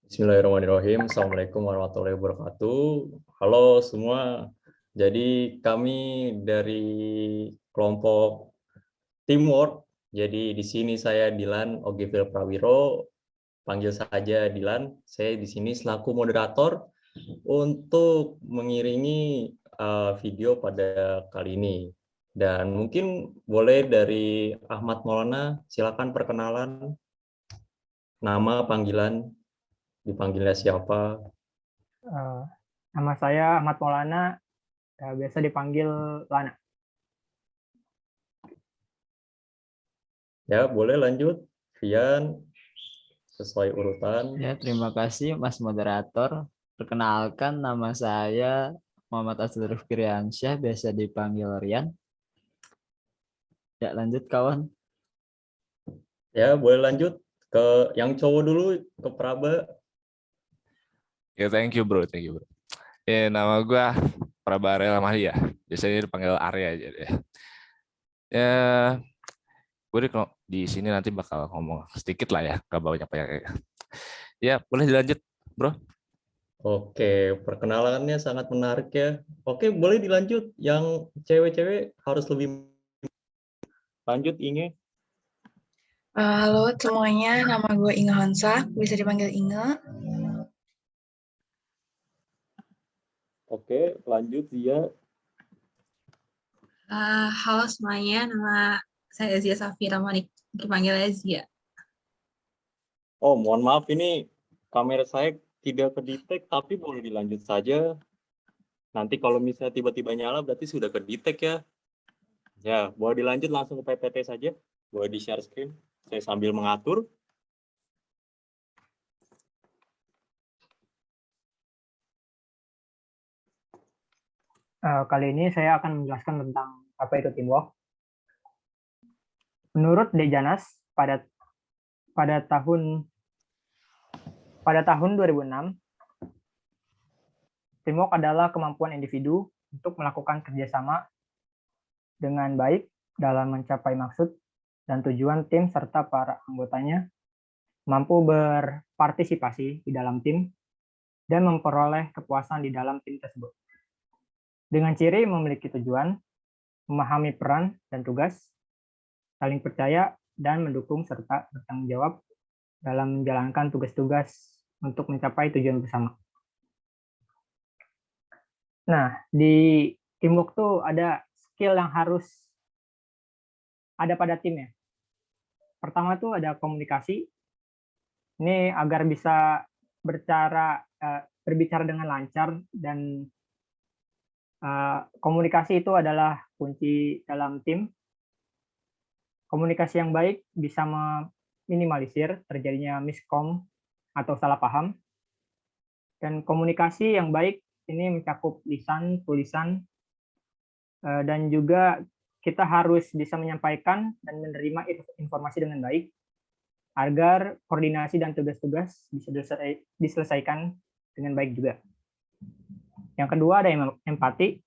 Bismillahirrahmanirrahim. Assalamualaikum warahmatullahi wabarakatuh. Halo semua. Jadi kami dari kelompok Teamwork. Jadi di sini saya Dilan Ogifil Prawiro, panggil saja Dilan. Saya di sini selaku moderator untuk mengiringi video pada kali ini. Dan mungkin boleh dari Ahmad Maulana, silakan perkenalan nama, panggilan, dipanggilnya siapa. Nama saya Ahmad Maulana, biasa dipanggil Lana. Ya, boleh lanjut, Vian, sesuai urutan. Ya, terima kasih Mas Moderator. Perkenalkan, nama saya Muhammad Asrul Firyansyah, biasa dipanggil Rian. Ya, lanjut kawan. Ya, boleh lanjut ke yang cowok dulu, ke Praba. Ya, thank you bro. Ya, nama gue Praba Arya Lamahia. Biasanya dipanggil Arya aja deh. Ya, gue di sini nanti bakal ngomong sedikit lah ya, gak banyak. Ya, boleh dilanjut, bro. Oke, perkenalannya sangat menarik ya. Oke, boleh dilanjut. Yang cewek-cewek harus lebih lanjut, Inge. Halo semuanya, nama gue Inge Hansa, bisa dipanggil Inge. Oke, lanjut Zia. Halo semuanya, nama saya Zia Safira Manik, dipanggilnya Zia. Oh, mohon maaf, ini kamera saya tidak kedetek, tapi boleh dilanjut saja. Nanti kalau misalnya tiba-tiba nyala, berarti sudah kedetek ya. Ya, boleh dilanjut langsung ke PPT saja. Boleh di-share screen. Saya sambil mengatur. Kali ini saya akan menjelaskan tentang apa itu teamwork. Menurut Dejanas, pada tahun 2006, teamwork adalah kemampuan individu untuk melakukan kerjasama dengan baik dalam mencapai maksud dan tujuan tim serta para anggotanya mampu berpartisipasi di dalam tim dan memperoleh kepuasan di dalam tim tersebut. Dengan ciri memiliki tujuan, memahami peran dan tugas, saling percaya, dan mendukung serta bertanggung jawab dalam menjalankan tugas-tugas untuk mencapai tujuan bersama. Nah, di teamwork tuh ada skill yang harus ada pada timnya. Pertama tuh ada komunikasi. Ini agar bisa berbicara dengan lancar dan komunikasi itu adalah kunci dalam tim. Komunikasi yang baik bisa meminimalisir terjadinya miskom atau salah paham. Dan komunikasi yang baik ini mencakup lisan, tulisan, dan juga kita harus bisa menyampaikan dan menerima informasi dengan baik agar koordinasi dan tugas-tugas bisa diselesaikan dengan baik juga. Yang kedua ada empati.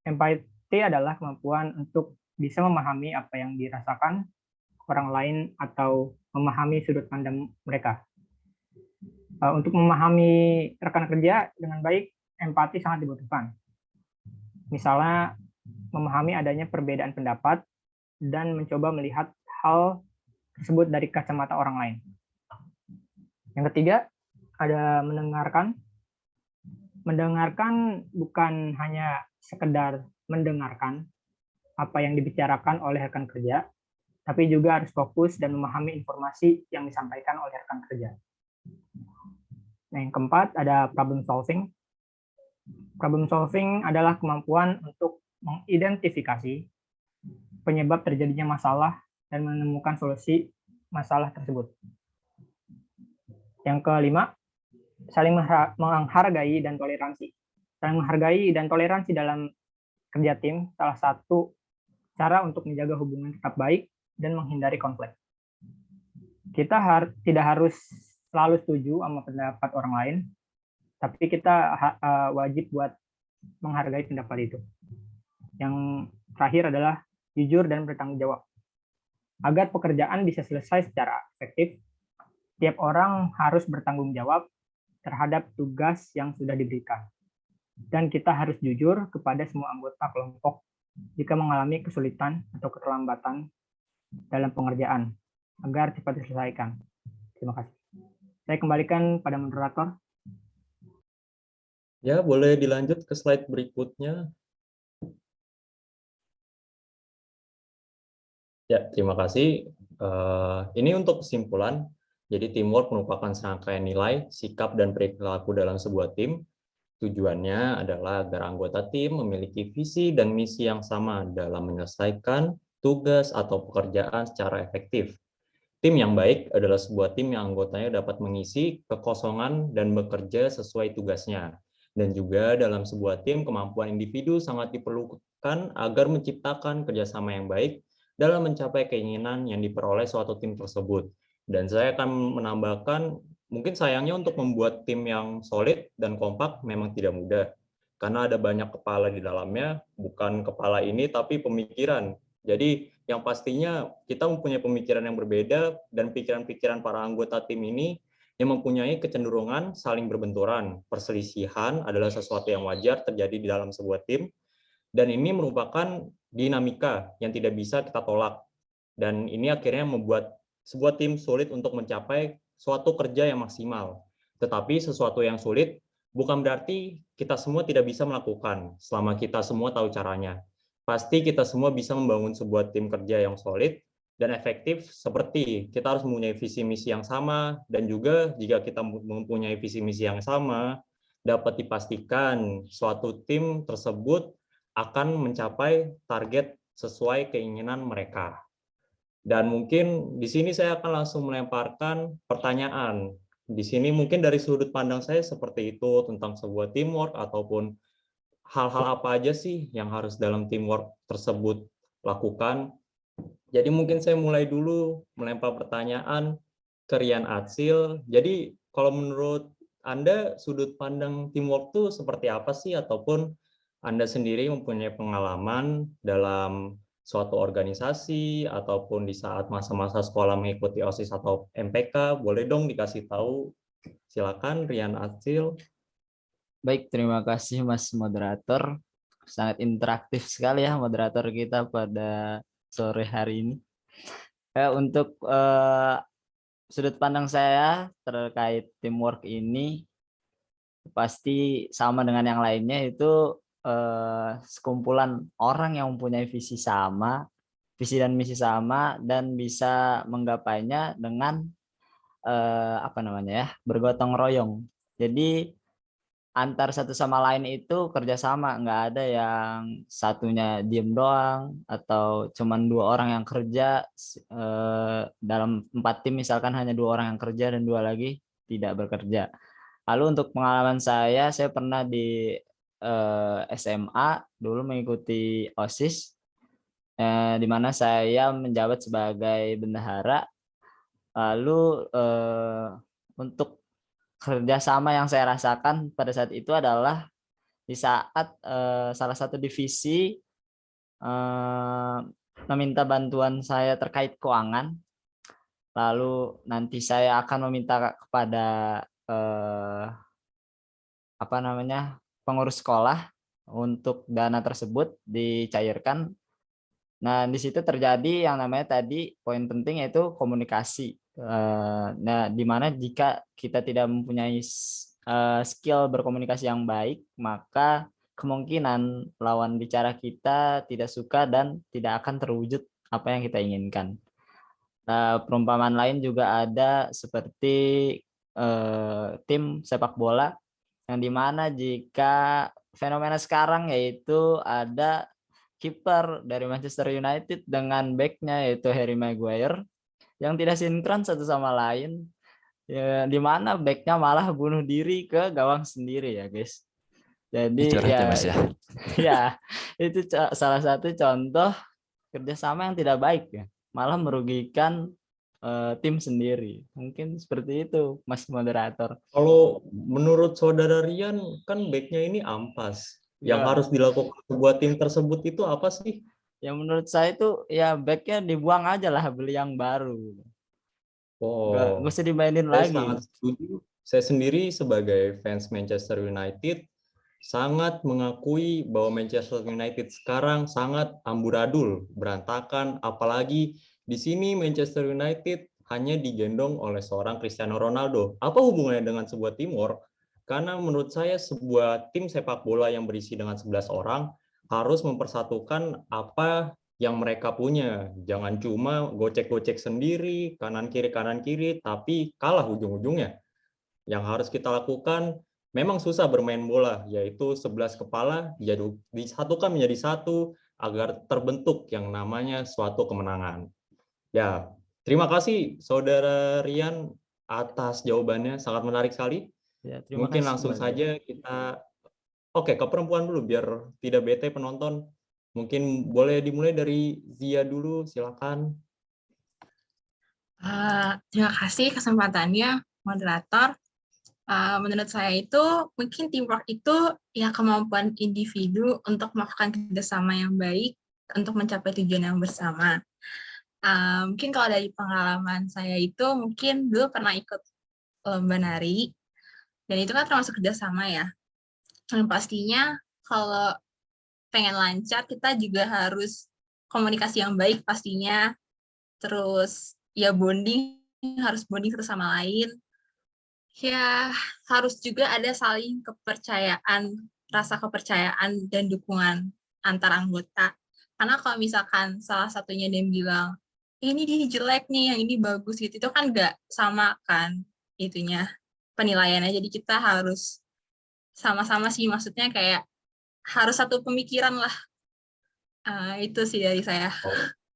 Empati adalah kemampuan untuk bisa memahami apa yang dirasakan orang lain atau memahami sudut pandang mereka. Untuk memahami rekan kerja dengan baik, empati sangat dibutuhkan. Misalnya, memahami adanya perbedaan pendapat dan mencoba melihat hal tersebut dari kacamata orang lain. Yang ketiga, ada mendengarkan. Mendengarkan bukan hanya sekedar mendengarkan apa yang dibicarakan oleh rekan kerja, tapi juga harus fokus dan memahami informasi yang disampaikan oleh rekan kerja. Nah, yang keempat ada problem solving. Problem solving adalah kemampuan untuk mengidentifikasi penyebab terjadinya masalah dan menemukan solusi masalah tersebut. Yang kelima, saling menghargai dan toleransi. Saling menghargai dan toleransi dalam kerja tim salah satu cara untuk menjaga hubungan tetap baik dan menghindari konflik. Kita tidak harus selalu setuju sama pendapat orang lain, tapi kita wajib buat menghargai pendapat itu. Yang terakhir adalah jujur dan bertanggung jawab. Agar pekerjaan bisa selesai secara efektif, tiap orang harus bertanggung jawab terhadap tugas yang sudah diberikan. Dan kita harus jujur kepada semua anggota kelompok jika mengalami kesulitan atau keterlambatan dalam pengerjaan agar cepat diselesaikan. Terima kasih. Saya kembalikan pada moderator. Ya, boleh dilanjut ke slide berikutnya. Ya, terima kasih. Ini untuk kesimpulan. Jadi teamwork merupakan serangkaian nilai, sikap, dan perilaku dalam sebuah tim. Tujuannya adalah agar anggota tim memiliki visi dan misi yang sama dalam menyelesaikan tugas atau pekerjaan secara efektif. Tim yang baik adalah sebuah tim yang anggotanya dapat mengisi kekosongan dan bekerja sesuai tugasnya. Dan juga dalam sebuah tim, kemampuan individu sangat diperlukan agar menciptakan kerjasama yang baik dalam mencapai keinginan yang diperoleh suatu tim tersebut. Dan saya akan menambahkan, mungkin sayangnya untuk membuat tim yang solid dan kompak memang tidak mudah. Karena ada banyak kepala di dalamnya, bukan kepala ini tapi pemikiran. Jadi yang pastinya kita mempunyai pemikiran yang berbeda dan pikiran-pikiran para anggota tim ini yang mempunyai kecenderungan saling berbenturan. Perselisihan adalah sesuatu yang wajar terjadi di dalam sebuah tim, dan ini merupakan dinamika yang tidak bisa kita tolak. Dan ini akhirnya membuat sebuah tim sulit untuk mencapai suatu kerja yang maksimal. Tetapi sesuatu yang sulit bukan berarti kita semua tidak bisa melakukan selama kita semua tahu caranya. Pasti kita semua bisa membangun sebuah tim kerja yang solid dan efektif, seperti kita harus mempunyai visi misi yang sama, dan juga jika kita mempunyai visi misi yang sama, dapat dipastikan suatu tim tersebut akan mencapai target sesuai keinginan mereka. Dan mungkin di sini saya akan langsung melemparkan pertanyaan. Di sini mungkin dari sudut pandang saya seperti itu tentang sebuah teamwork, ataupun hal-hal apa aja sih yang harus dalam teamwork tersebut lakukan. Jadi mungkin saya mulai dulu melempar pertanyaan ke Rian Adsil. Jadi kalau menurut Anda sudut pandang teamwork itu seperti apa sih, ataupun Anda sendiri mempunyai pengalaman dalam suatu organisasi ataupun di saat masa-masa sekolah mengikuti OSIS atau MPK, boleh dong dikasih tahu. Silakan Rian Adsil. Baik, terima kasih Mas Moderator. Sangat interaktif sekali ya moderator kita pada sore hari ini. Untuk sudut pandang saya terkait teamwork ini pasti sama dengan yang lainnya, itu sekumpulan orang yang mempunyai visi dan misi sama, dan bisa menggapainya dengan bergotong royong. Jadi antar satu sama lain itu kerjasama, nggak ada yang satunya diem doang atau cuman 2 orang yang kerja. Dalam 4 tim misalkan hanya 2 orang yang kerja dan 2 lagi tidak bekerja. Lalu untuk pengalaman saya pernah di SMA dulu mengikuti OSIS, di mana saya menjabat sebagai bendahara. Lalu untuk kerjasama yang saya rasakan pada saat itu adalah di saat salah satu divisi meminta bantuan saya terkait keuangan, lalu nanti saya akan meminta kepada pengurus sekolah untuk dana tersebut dicairkan. Nah, di situ terjadi yang namanya tadi poin penting, yaitu komunikasi. Nah, di mana jika kita tidak mempunyai skill berkomunikasi yang baik, maka kemungkinan lawan bicara kita tidak suka dan tidak akan terwujud apa yang kita inginkan. Perumpamaan lain juga ada seperti tim sepak bola, yang dimana jika fenomena sekarang yaitu ada kiper dari Manchester United dengan backnya yaitu Harry Maguire yang tidak sinkron satu sama lain, ya, di mana backnya malah bunuh diri ke gawang sendiri ya guys. Jadi ya itu salah satu contoh kerjasama yang tidak baik ya, malah merugikan tim sendiri. Mungkin seperti itu Mas Moderator. Kalau menurut saudara Rian, kan backnya ini ampas. Yang harus dilakukan sebuah tim tersebut itu apa sih? Yang menurut saya itu ya backnya dibuang aja lah, beli yang baru. Nggak usah dimainin lagi. Saya sendiri sebagai fans Manchester United sangat mengakui bahwa Manchester United sekarang sangat amburadul, berantakan, apalagi di sini Manchester United hanya digendong oleh seorang Cristiano Ronaldo. Apa hubungannya dengan sebuah teamwork? Karena menurut saya sebuah tim sepak bola yang berisi dengan 11 orang harus mempersatukan apa yang mereka punya. Jangan cuma gocek-gocek sendiri, kanan kiri, tapi kalah ujung-ujungnya. Yang harus kita lakukan memang susah bermain bola, yaitu 11 kepala jadi disatukan menjadi satu agar terbentuk yang namanya suatu kemenangan. Ya, terima kasih Saudara Rian atas jawabannya, sangat menarik sekali. Ya, terima Mungkin kasih langsung Bang. saja kita, oke, ke perempuan dulu biar tidak bete penonton. Mungkin boleh dimulai dari Zia dulu, silakan. Terima kasih kesempatannya, moderator. Menurut saya itu mungkin teamwork itu ya kemampuan individu untuk melakukan kerjasama yang baik untuk mencapai tujuan yang bersama. Mungkin kalau dari pengalaman saya itu mungkin dulu pernah ikut lomba nari dan itu kan termasuk kerjasama ya. Dan pastinya kalau pengen lancar kita juga harus komunikasi yang baik pastinya. Terus ya harus bonding satu sama lain. Ya, harus juga ada saling kepercayaan, rasa kepercayaan dan dukungan antar anggota. Karena kalau misalkan salah satunya dia bilang, ini dia jelek nih, yang ini bagus gitu, itu kan nggak sama kan itunya penilaiannya. Jadi kita harus sama-sama sih, maksudnya kayak harus satu pemikiran lah. Itu sih dari saya.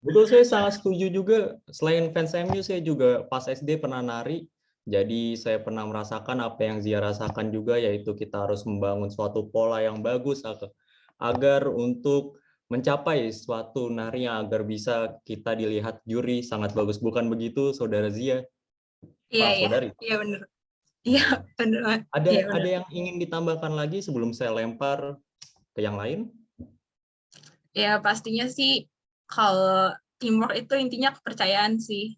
Betul, saya sangat setuju juga. Selain fans MU, saya juga pas SD pernah nari. Jadi saya pernah merasakan apa yang Zia rasakan juga, yaitu kita harus membangun suatu pola yang bagus agar untuk mencapai suatu nari yang agar bisa kita dilihat juri sangat bagus. Bukan begitu, Saudara Zia? Pak Saudari? Iya benar. Iya benar. Ada yang ingin ditambahkan lagi sebelum saya lempar ke yang lain? Ya pastinya sih kalau teamwork itu intinya kepercayaan sih.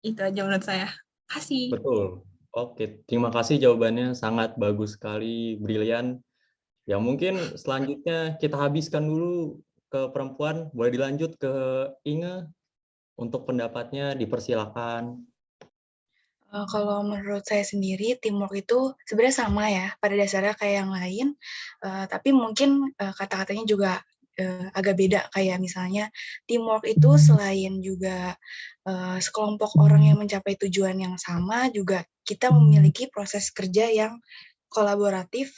Itu aja menurut saya. Kasih. Betul. Oke, terima kasih jawabannya. Sangat bagus sekali, brilian. Ya mungkin selanjutnya kita habiskan dulu ke perempuan. Boleh dilanjut ke Inge untuk pendapatnya, dipersilakan. Kalau menurut saya sendiri, teamwork itu sebenarnya sama ya, pada dasarnya kayak yang lain, tapi mungkin kata-katanya juga agak beda. Kayak misalnya, teamwork itu selain juga sekelompok orang yang mencapai tujuan yang sama, juga kita memiliki proses kerja yang kolaboratif,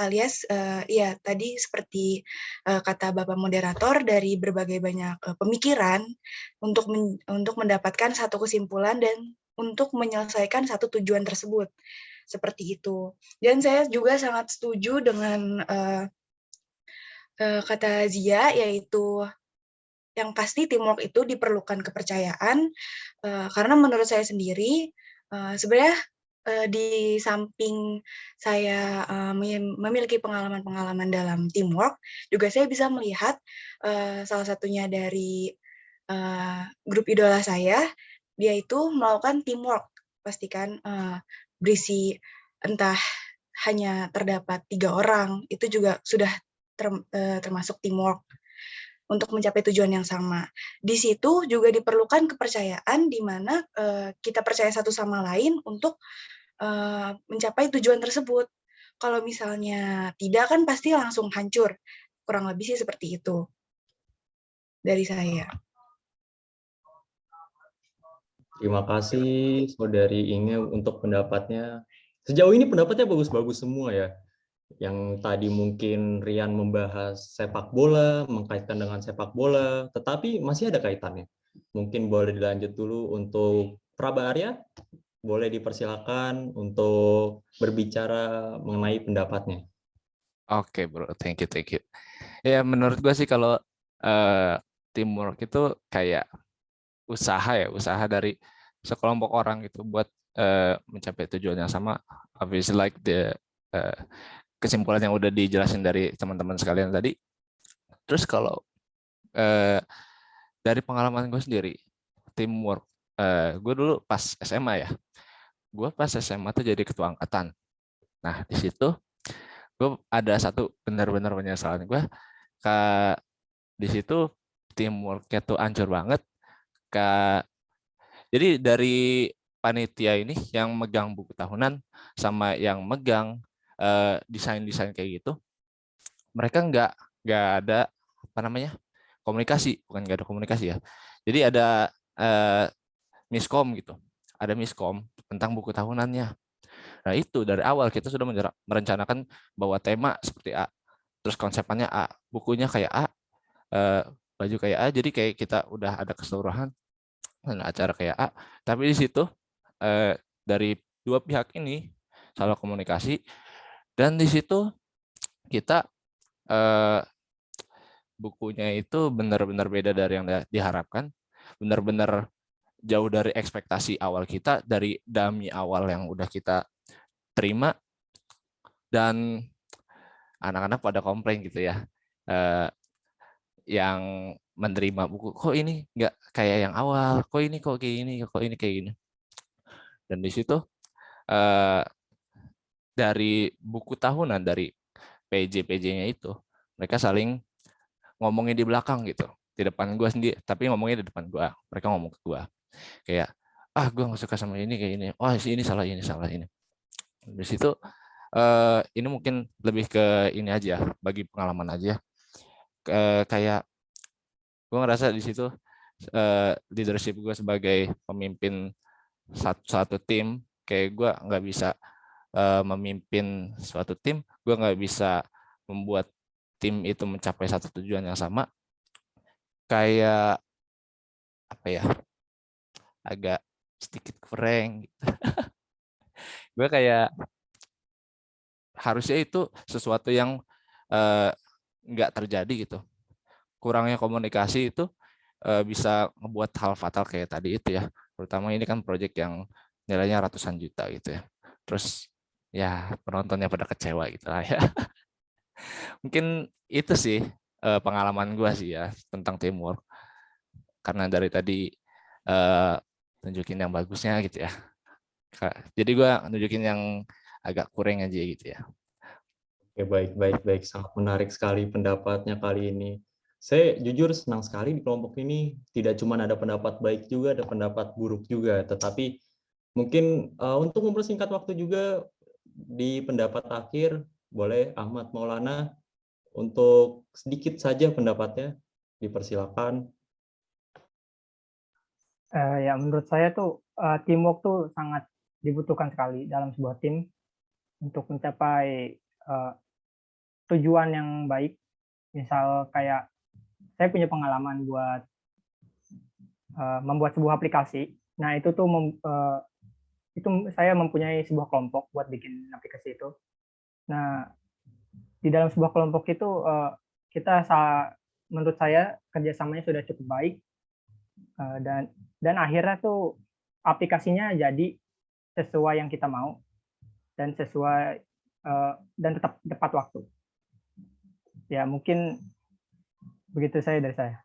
alias ya tadi seperti kata Bapak moderator, dari berbagai banyak pemikiran untuk mendapatkan satu kesimpulan dan untuk menyelesaikan satu tujuan tersebut. Seperti itu. Dan saya juga sangat setuju dengan kata Zia, yaitu yang pasti teamwork itu diperlukan kepercayaan, karena menurut saya sendiri, sebenarnya di samping saya memiliki pengalaman-pengalaman dalam teamwork, juga saya bisa melihat salah satunya dari grup idola saya, dia itu melakukan teamwork, pastikan berisi entah hanya terdapat 3 orang, itu juga sudah termasuk teamwork untuk mencapai tujuan yang sama. Di situ juga diperlukan kepercayaan di mana kita percaya satu sama lain untuk mencapai tujuan tersebut. Kalau misalnya tidak kan pasti langsung hancur. Kurang lebih sih seperti itu dari saya. Terima kasih Saudari Inge untuk pendapatnya. Sejauh ini pendapatnya bagus-bagus semua ya. Yang tadi mungkin Rian membahas sepak bola, mengkaitkan dengan sepak bola, tetapi masih ada kaitannya. Mungkin boleh dilanjut dulu untuk Praba Arya, boleh dipersilakan untuk berbicara mengenai pendapatnya. Oke bro, thank you. Ya menurut gue sih kalau teamwork itu kayak usaha dari sekelompok orang gitu buat mencapai tujuan yang sama. Obviously like the kesimpulan yang udah dijelasin dari teman-teman sekalian tadi. Terus kalau dari pengalaman gue sendiri, teamwork, gue dulu pas SMA ya, gue pas SMA tuh jadi ketua angkatan. Nah, di situ gue ada satu benar-benar penyesalan gue. Di situ teamworknya tuh hancur banget. Jadi dari panitia ini yang megang buku tahunan sama yang megang desain-desain kayak gitu, mereka nggak ada apa namanya komunikasi, bukan nggak ada komunikasi ya. Jadi ada miskom gitu, ada miskom tentang buku tahunannya. Nah itu dari awal kita sudah merencanakan bahwa tema seperti A, terus konsepannya A, bukunya kayak A, baju kayak A, jadi kayak kita udah ada keseluruhan acara kayak A. Tapi di situ dari dua pihak ini salah komunikasi, dan di situ kita bukunya itu benar-benar beda dari yang diharapkan, benar-benar jauh dari ekspektasi awal kita, dari dummy awal yang udah kita terima, dan anak-anak pada komplain gitu ya, yang menerima buku, kok ini nggak kayak yang awal, kok ini kayak gini. Dan di situ dari buku tahunan, dari PJ-nya itu, mereka saling ngomongin di belakang gitu, di depan gue sendiri, tapi ngomongnya di depan gue. Mereka ngomong ke gue kayak, gue nggak suka sama ini kayak ini, ini salah ini. Di situ ini mungkin lebih ke ini aja, bagi pengalaman aja. Kayak gue ngerasa di situ leadership gue sebagai pemimpin satu tim, kayak gue nggak bisa memimpin suatu tim, gue nggak bisa membuat tim itu mencapai satu tujuan yang sama. Kayak apa ya, agak sedikit kurang gitu. Gue kayak harusnya itu sesuatu yang nggak terjadi gitu. Kurangnya komunikasi itu bisa ngebuat hal fatal kayak tadi itu ya. Terutama ini kan proyek yang nilainya ratusan juta gitu ya. Terus ya penontonnya pada kecewa gitu lah ya. Mungkin itu sih pengalaman gue sih ya tentang teamwork. Karena dari tadi tunjukin yang bagusnya gitu ya. Jadi gue nunjukin yang agak kurang aja gitu ya. Oke, baik. Sangat menarik sekali pendapatnya kali ini. Saya jujur senang sekali di kelompok ini. Tidak cuma ada pendapat baik juga, ada pendapat buruk juga. Tetapi mungkin untuk mempersingkat waktu juga, di pendapat akhir, boleh Ahmad Maulana untuk sedikit saja pendapatnya, dipersilakan. Ya menurut saya tuh teamwork tuh sangat dibutuhkan sekali dalam sebuah tim untuk mencapai tujuan yang baik. Misal kayak saya punya pengalaman buat membuat sebuah aplikasi. Nah itu tuh itu saya mempunyai sebuah kelompok buat bikin aplikasi itu. Nah di dalam sebuah kelompok itu kita menurut saya kerjasamanya sudah cukup baik, dan akhirnya tuh aplikasinya jadi sesuai yang kita mau dan sesuai dan tetap tepat waktu. Ya mungkin begitu dari saya.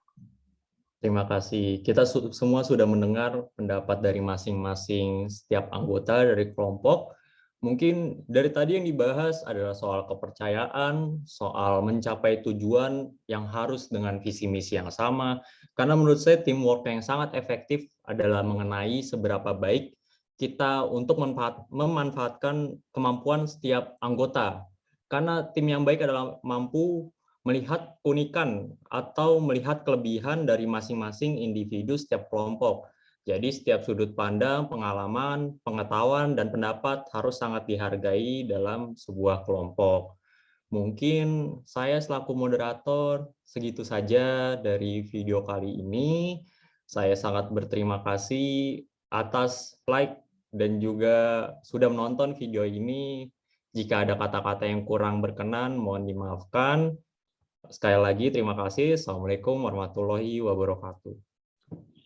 Terima kasih. Kita semua sudah mendengar pendapat dari masing-masing setiap anggota dari kelompok. Mungkin dari tadi yang dibahas adalah soal kepercayaan, soal mencapai tujuan yang harus dengan visi misi yang sama. Karena menurut saya teamwork yang sangat efektif adalah mengenai seberapa baik kita untuk memanfaatkan kemampuan setiap anggota. Karena tim yang baik adalah mampu melihat keunikan atau melihat kelebihan dari masing-masing individu setiap kelompok. Jadi setiap sudut pandang, pengalaman, pengetahuan, dan pendapat harus sangat dihargai dalam sebuah kelompok. Mungkin saya selaku moderator segitu saja dari video kali ini. Saya sangat berterima kasih atas like dan juga sudah menonton video ini. Jika ada kata-kata yang kurang berkenan, mohon dimaafkan. Sekali lagi terima kasih. Assalamualaikum warahmatullahi wabarakatuh.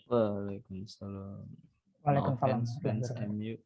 Waalaikumsalam. No Waalaikumsalam. offense, fans MU.